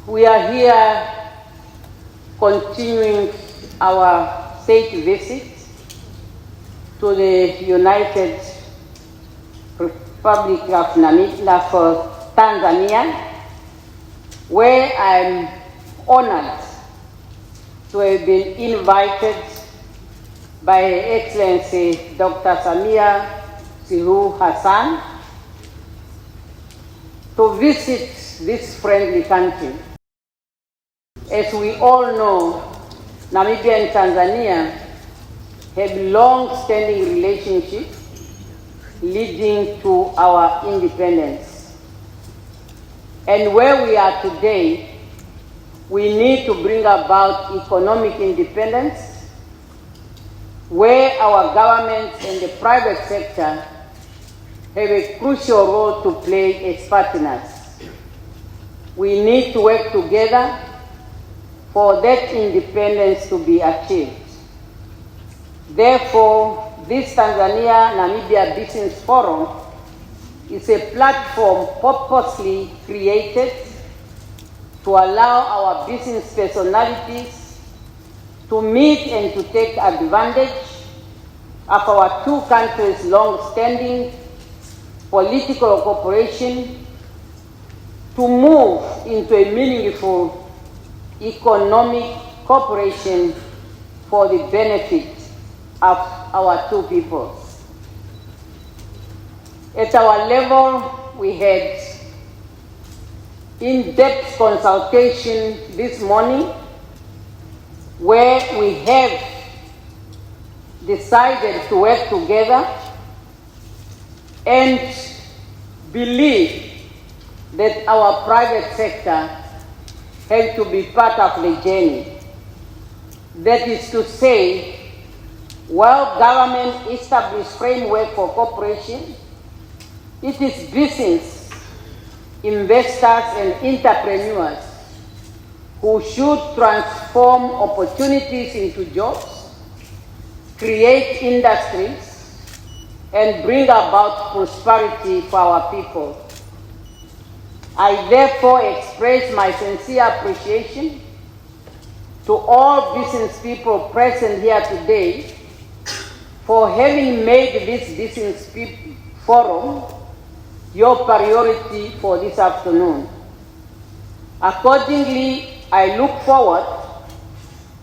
We are here continuing our state visit to the United Republic of Namibia for Tanzania, where I'm honored to have been invited by Her Excellency Dr. Samia Suluhu Hassan to visit this friendly country. As we all know, Namibia and Tanzania have long-standing relationships leading to our independence. And where we are today, we need to bring about economic independence, where our government and the private sector have a crucial role to play as partners. We need to work together for that independence to be achieved. Therefore, this Tanzania-Namibia Business Forum is a platform purposely created to allow our business personalities to meet and to take advantage of our two countries' long-standing political cooperation to move into a meaningful economic cooperation for the benefit of our two peoples. At our level, we had in-depth consultation this morning where we have decided to work together and believe that our private sector has to be part of the journey. That is to say, while government establishes framework for cooperation, it is business, investors and entrepreneurs who should transform opportunities into jobs, create industries, and bring about prosperity for our people. I therefore express my sincere appreciation to all business people present here today for having made this business forum your priority for this afternoon. Accordingly, I look forward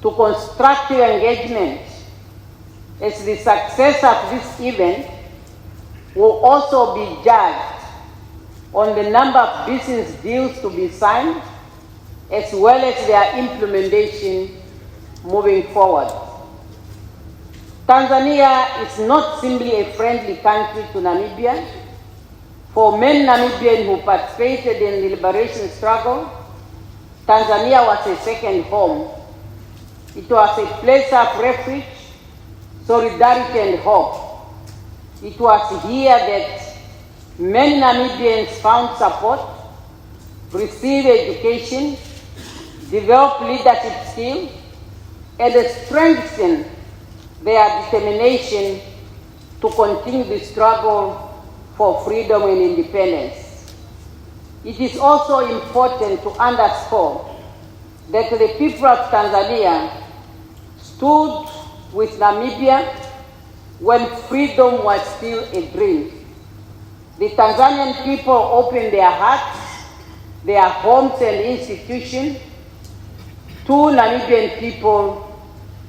to constructive engagement as the success of this event will also be judged on the number of business deals to be signed, as well as their implementation moving forward. Tanzania is not simply a friendly country to Namibia. For many Namibians who participated in the liberation struggle, Tanzania was a second home. It was a place of refuge, solidarity and hope. It was here that many Namibians found support, received education, developed leadership skills, and strengthened their determination to continue the struggle for freedom and independence. It is also important to underscore that the people of Tanzania stood with Namibia when freedom was still a dream. The Tanzanian people opened their hearts, their homes and institutions to Namibian people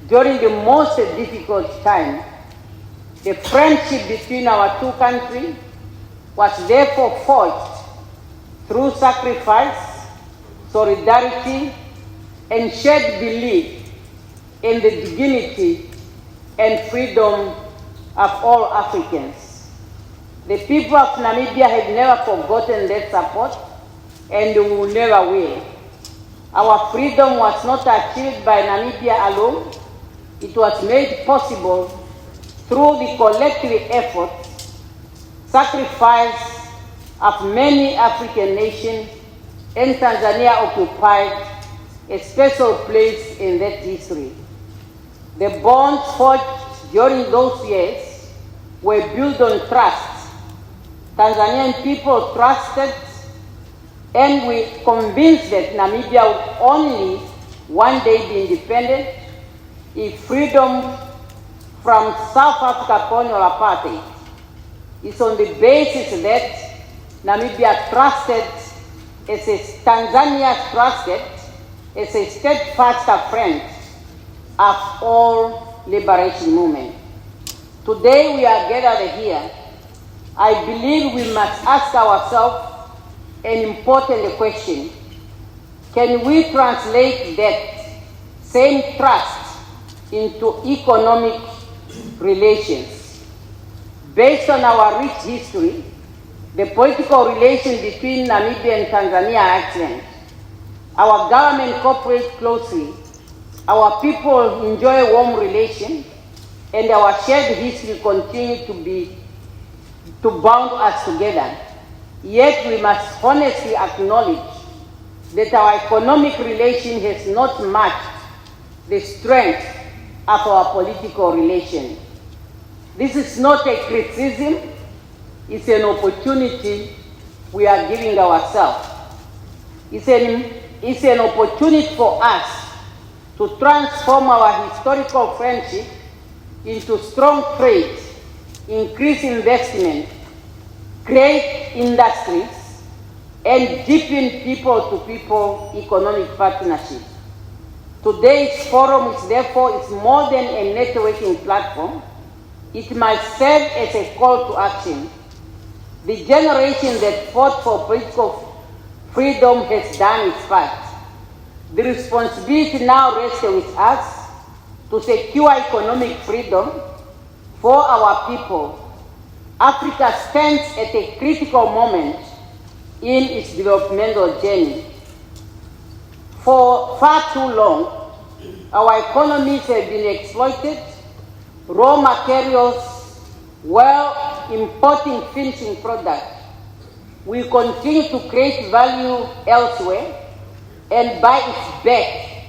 during the most difficult time. The friendship between our two countries was therefore forged through sacrifice, solidarity, and shared belief in the dignity and freedom of all Africans. The people of Namibia have never forgotten that support and will never will. Our freedom was not achieved by Namibia alone. It was made possible through the collective effort, sacrifice of many African nations, and Tanzania occupied a special place in that history. The bonds forged during those years were built on trust. Tanzanian people trusted and we're convinced that Namibia will only one day be independent if freedom from South Africa colonial apartheid is on the basis that Namibia trusted Tanzania trusted as a steadfast friend of all liberation movement. Today we are gathered here. I believe we must ask ourselves an important question. Can we translate that same trust into economic relations? Based on our rich history, the political relations between Namibia and Tanzania are excellent. Our government cooperates closely. Our people enjoy warm relations, and our shared history continues to bound us together. Yet we must honestly acknowledge that our economic relation has not matched the strength of our political relation. This is not a criticism, it's an opportunity we are giving ourselves. It's an opportunity for us to transform our historical friendship into strong trade, increase investment, create industries, and deepen people-to-people economic partnership. Today's forum is therefore more than a networking platform. It must serve as a call to action. The generation that fought for political freedom has done its part. The responsibility now rests with us to secure economic freedom for our people. Africa stands at a critical moment in its developmental journey. For far too long, our economies have been exploited, raw materials while importing finishing products. We continue to create value elsewhere and buy it back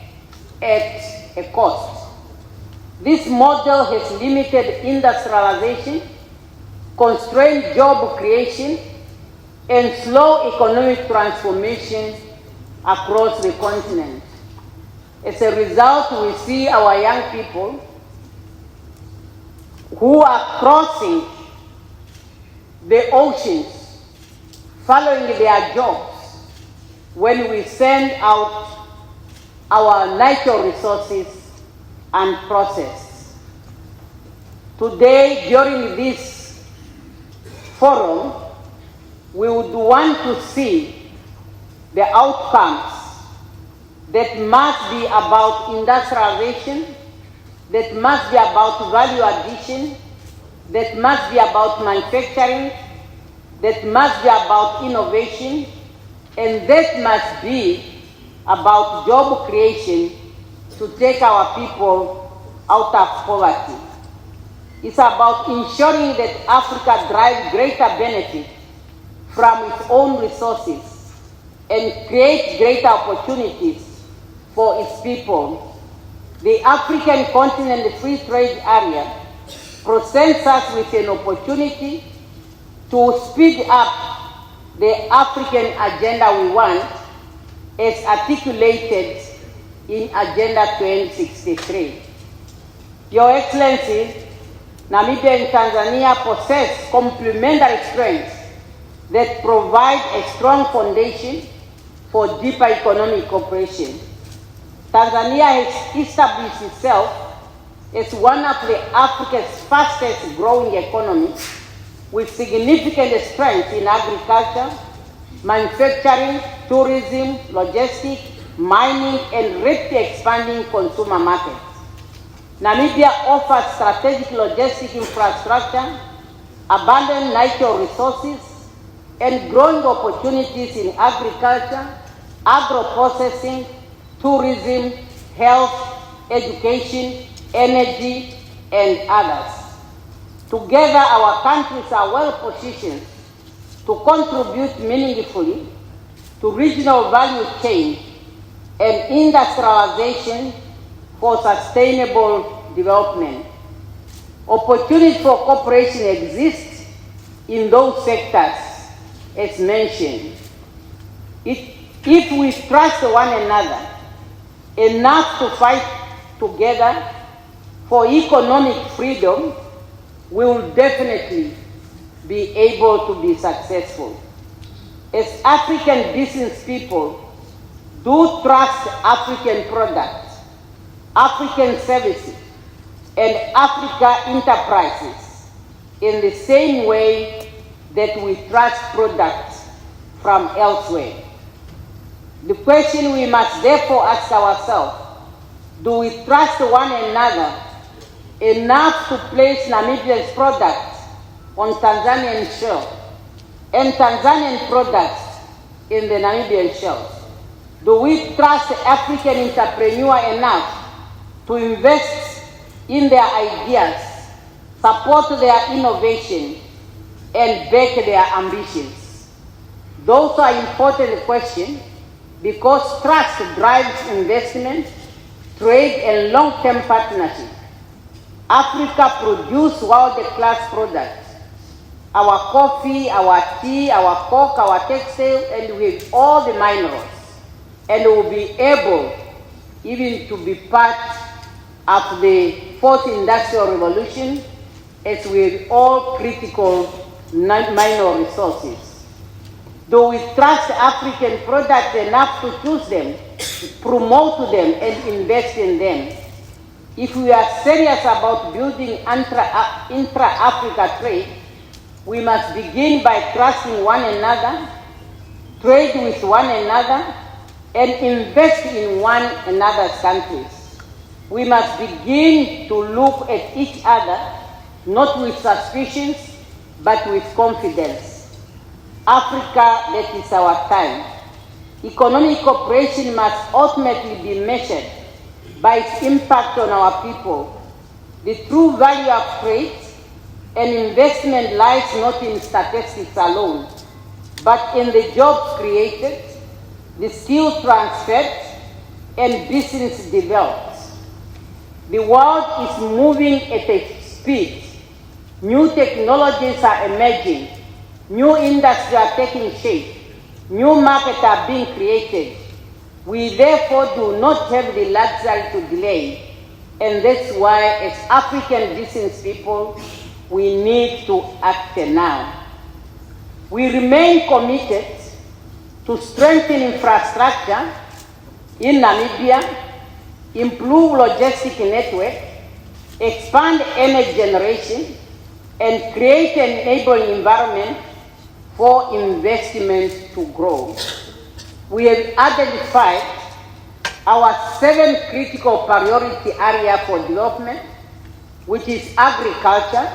at a cost. This model has limited industrialization, constrained job creation, and slow economic transformation across the continent. As a result, we see our young people who are crossing the oceans, following their jobs, when we send out our natural resources and process. Today, during this forum, we would want to see the outcomes that must be about industrialization, that must be about value addition, that must be about manufacturing, that must be about innovation, and that must be about job creation to take our people out of poverty. It's about ensuring that Africa derives greater benefit from its own resources and create greater opportunities for its people. The African continent free trade area presents us with an opportunity to speed up the African agenda we want as articulated in Agenda 2063. Your Excellency, Namibia and Tanzania possess complementary strengths that provide a strong foundation for deeper economic cooperation. Tanzania has established itself as one of Africa's fastest growing economies, with significant strength in agriculture, manufacturing, tourism, logistics, mining, and rapidly expanding consumer markets. Namibia offers strategic logistic infrastructure, abundant natural resources, and growing opportunities in agriculture, agro-processing, tourism, health, education, energy, and others. Together, our countries are well positioned to contribute meaningfully to regional value chain and industrialization for sustainable development. Opportunities for cooperation exist in those sectors as mentioned. If we trust one another enough to fight together for economic freedom, we will definitely be able to be successful. As African business people, do trust African products, African services, and Africa enterprises in the same way that we trust products from elsewhere. The question we must therefore ask ourselves, do we trust one another enough to place Namibia's products on Tanzanian shelves and Tanzanian products in the Namibian shelves? Do we trust African entrepreneurs enough to invest in their ideas, support their innovation, and back their ambitions? Those are important questions because trust drives investment, trade, and long-term partnership. Africa produces world-class products. Our coffee, our tea, our coke, our textile, and with all the minerals. And will be able even to be part of the fourth industrial revolution as with all critical mineral resources. Do we trust African products enough to choose them, promote them, and invest in them? If we are serious about building intra-Africa trade, we must begin by trusting one another, trade with one another, and invest in one another's countries. We must begin to look at each other, not with suspicions, but with confidence. Africa, that is our time. Economic cooperation must ultimately be measured by its impact on our people. The true value of trade and investment lies not in statistics alone, but in the jobs created, the skills transferred, and business developed. The world is moving at a speed. New technologies are emerging. New industries are taking shape. New markets are being created. We therefore do not have the luxury to delay. And that's why, as African business people, we need to act now. We remain committed to strengthen infrastructure in Namibia, improve logistic network, expand energy generation, and create an enabling environment for investment to grow. We have identified our 7 critical priority areas for development, which is agriculture,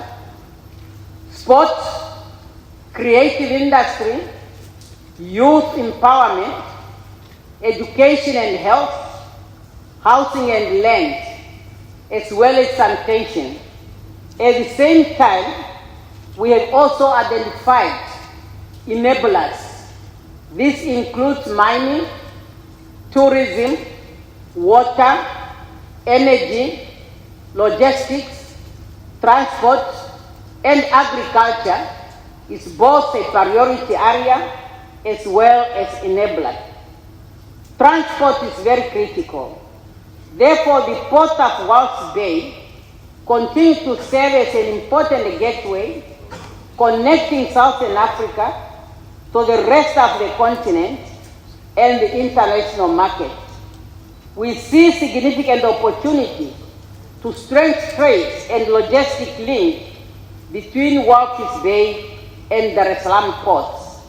sports, creative industry, youth empowerment, education and health, housing and land, as well as sanitation. At the same time, we have also identified enablers. This includes mining, tourism, water, energy, logistics, transport, and agriculture is both a priority area as well as enabler. Transport is very critical. Therefore, the Port of Walvis Bay continues to serve as an important gateway connecting Southern Africa to the rest of the continent and the international market. We see significant opportunity to strengthen trade and logistic link between Walvis Bay and Dar es Salaam ports,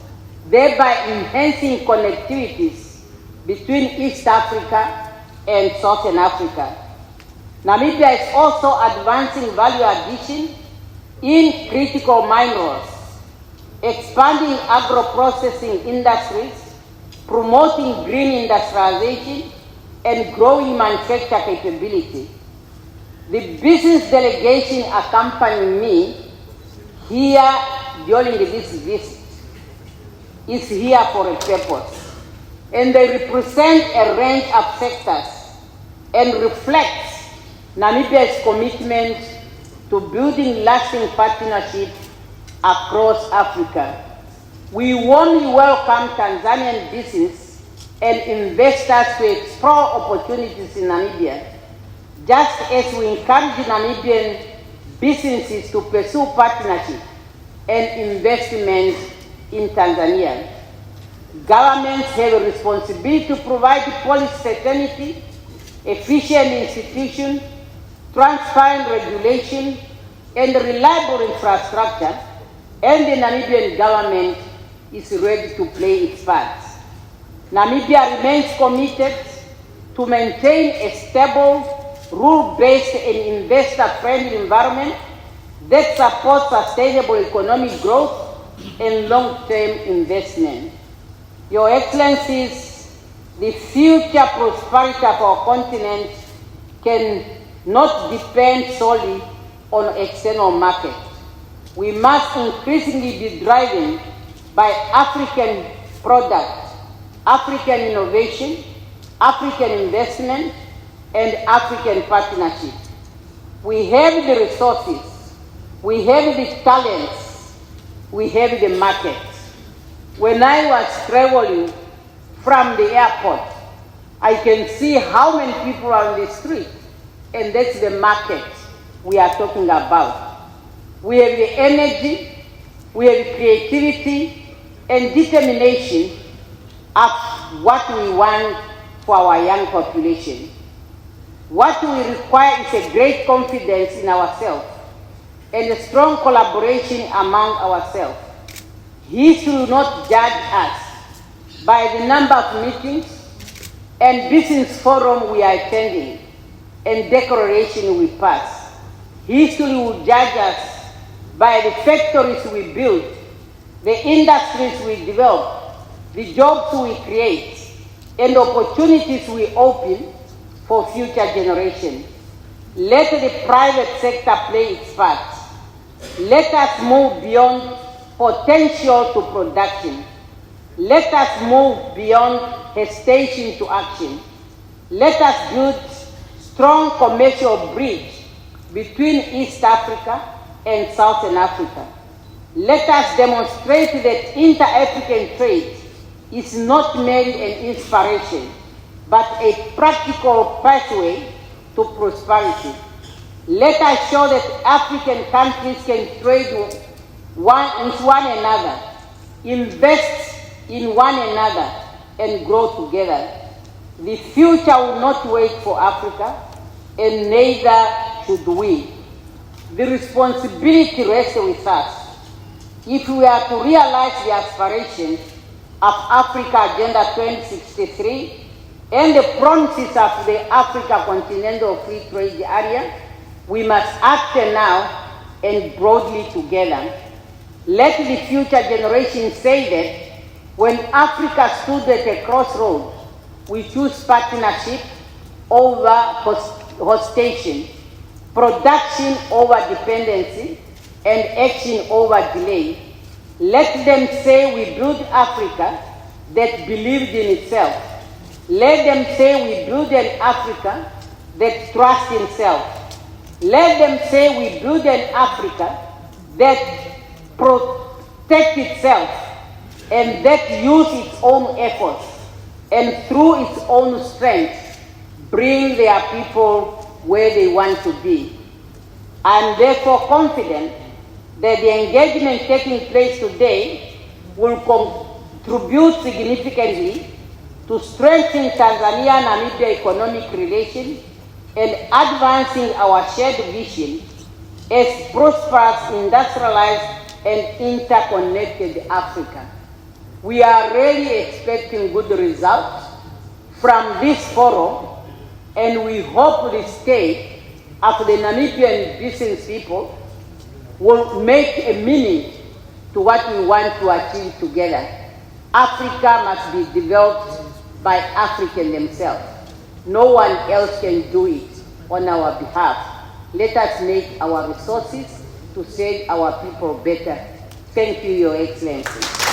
thereby enhancing connectivities between East Africa and Southern Africa. Namibia is also advancing value addition in critical minerals, expanding agro-processing industries, promoting green industrialization, and growing manufacture capability. The business delegation accompanying me here during this visit is here for a purpose, and they represent a range of sectors and reflect Namibia's commitment to building lasting partnership across Africa. We warmly welcome Tanzanian business and investors to explore opportunities in Namibia, just as we encourage Namibian businesses to pursue partnership and investment in Tanzania. Governments have a responsibility to provide policy certainty, efficient institutions, transparent regulation, and reliable infrastructure, and the Namibian government is ready to play its part. Namibia remains committed to maintain a stable, rule-based and investor-friendly environment that supports sustainable economic growth and long-term investment. Your Excellencies, the future prosperity of our continent can not depend solely on external markets. We must increasingly be driven by African products, African innovation, African investment, and African partnership. We have the resources, we have the talents, we have the markets. When I was traveling from the airport, I can see how many people are on the street, and that's the market we are talking about. We have the energy, we have creativity and determination of what we want for our young population. What we require is a great confidence in ourselves and a strong collaboration among ourselves. History will not judge us by the number of meetings and business forums we are attending and declaration we pass. History will judge us by the factories we build, the industries we develop, the jobs we create, and opportunities we open for future generations. Let the private sector play its part. Let us move beyond potential to production. Let us move beyond hesitation to action. Let us build strong commercial bridge between East Africa and Southern Africa. Let us demonstrate that inter-African trade is not merely an inspiration, but a practical pathway to prosperity. Let us show that African countries can trade with one another, invest in one another, and grow together. The future will not wait for Africa, and neither should we. The responsibility rests with us. If we are to realize the aspirations of Africa Agenda 2063 and the promises of the Africa Continental Free Trade Area, we must act now and broadly together. Let the future generations say that when Africa stood at a crossroads, we choose partnership over hostility, production over dependency, and action over delay. Let them say we built Africa that believed in itself. Let them say we built an Africa that trusts itself. Let them say we built an Africa that protects itself and that uses its own efforts and through its own strength bring their people where they want to be. I am therefore confident that the engagement taking place today will contribute significantly to strengthening Tanzania-Namibia economic relations and advancing our shared vision as prosperous, industrialized, and interconnected Africa. We are really expecting good results from this forum, and we hope the state of the Namibian business people will make a meaning to what we want to achieve together. Africa must be developed by Africans themselves. No one else can do it on our behalf. Let us make our resources to serve our people better. Thank you, Your Excellency.